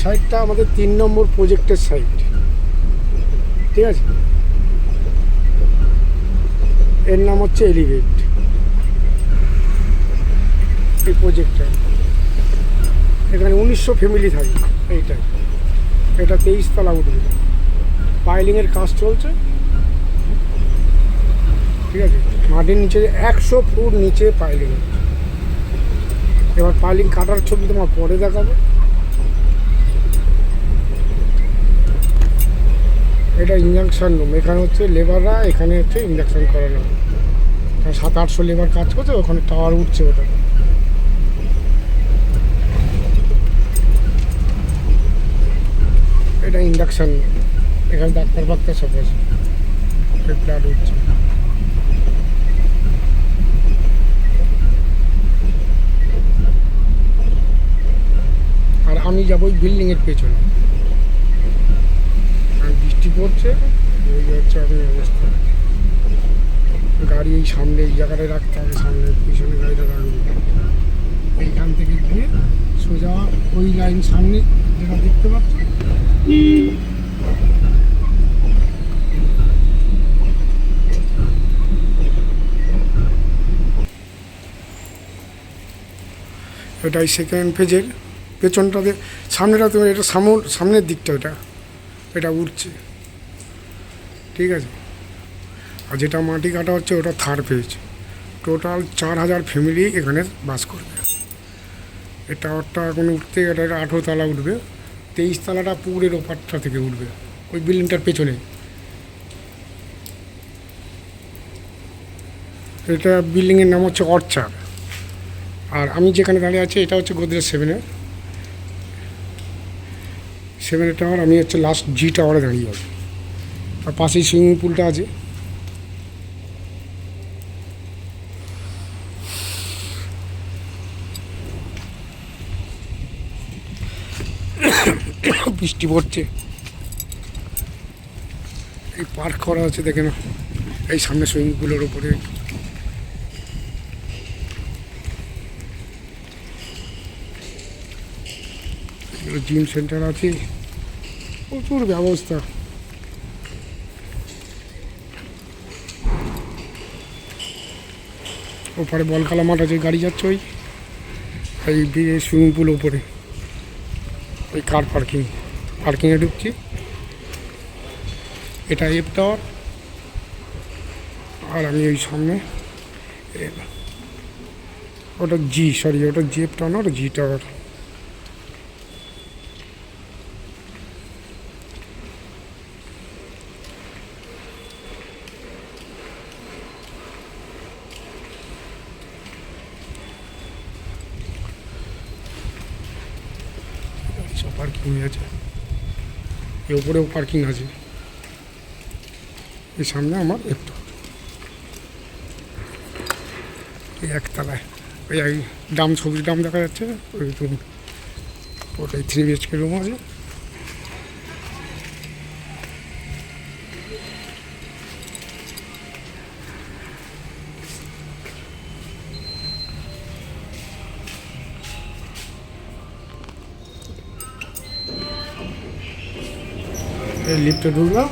সাইডটা আমাদের 3 নম্বর প্রজেক্টের সাইড, ঠিক আছে। এর নাম হচ্ছে এলিভেট। এই প্রজেক্টটা এখানে 1900 ফ্যামিলি থাকে। এইটাই, এটা 23 তলা উঠবে। পাইলিংয়ের কাজ চলছে, ঠিক আছে। মাটির নিচে 100 ফুট নিচে পাইলিং। এবার পাইলিং কাটার ছবি তোমার পরে দেখাবো। এটা ইঞ্জেকশন রুম। এখানে হচ্ছে লেবাররা, এখানে হচ্ছে ইঞ্জেকশন করানো। 700-800 লেবার কাজ করছে, ওখানে টাওয়ার উঠছে ওটা। এটা ইন্ডাকশান। এখানে ডাক্তার ফাক্তার সব আছে। ব্লাড উঠছে। আর আমি যাবো ওই বিল্ডিংয়ের পেছনে। আর বৃষ্টি পড়ছে, এই হচ্ছে আপনার অবস্থা। গাড়ি এই সামনে এই জায়গাটায় রাখতে হবে, সামনে পিছনে গাড়িটা রাখবে। এইখান থেকে গিয়ে সোজা ওই লাইন সামনে যেটা দেখতে পাচ্ছ, এটাই সেকেন্ড ফেজের পেছনটাতে। সামনেটা তো এটা সামনের দিকটা, এটা উঠছে, ঠিক আছে। আর যেটা মাটি কাটা হচ্ছে ওটা থার্ড ফেজ। টোটাল 4000 ফ্যামিলি এখানে বাস করবে। এই টাওয়ারটা এখন উঠতে, এটা 18 তলা উঠবে। 23 তলাটা পুকুরের ওপারটা থেকে উঠবে, ওই বিল্ডিংটার পেছনে। এটা বিল্ডিংয়ের নাম হচ্ছে অর্চার। আর আমি যেখানে দাঁড়িয়ে আছি এটা হচ্ছে গোদরেজ 7-এর টাওয়ার। আমি হচ্ছে লাস্ট জি টাওয়ারে দাঁড়িয়ে আছি। আর পাশেই সুইমিং পুলটা আছে। বৃষ্টি পড়ছে। এই পার্ক করা আছে, দেখে না, এই সামনে সুইমিং পুলের ওপরে। জিম সেন্টার আছে, প্রচুর ব্যবস্থা। ওপারে বলখালা মাঠ আছে, গাড়ি যাচ্ছে ওই সুইমিং পুল ওপরে। ওই কার পার্কিংয়ে ঢুকছি। এটা এফ টাওয়ার। আর আমি ওই সামনে, ওটা ওটা জি এফ টাওয়ার না, ওটা জি টাওয়ার। পার্কিং আছে, এর উপরেও পার্কিং আছে। এই সামনে আমার একটু এই একতলায় ওই ডাম, সবজি ডাম দেখা যাচ্ছে। ওই রুম, ওটাই 3 BHK রুম আছে। এই লিফটে ঢুকলাম।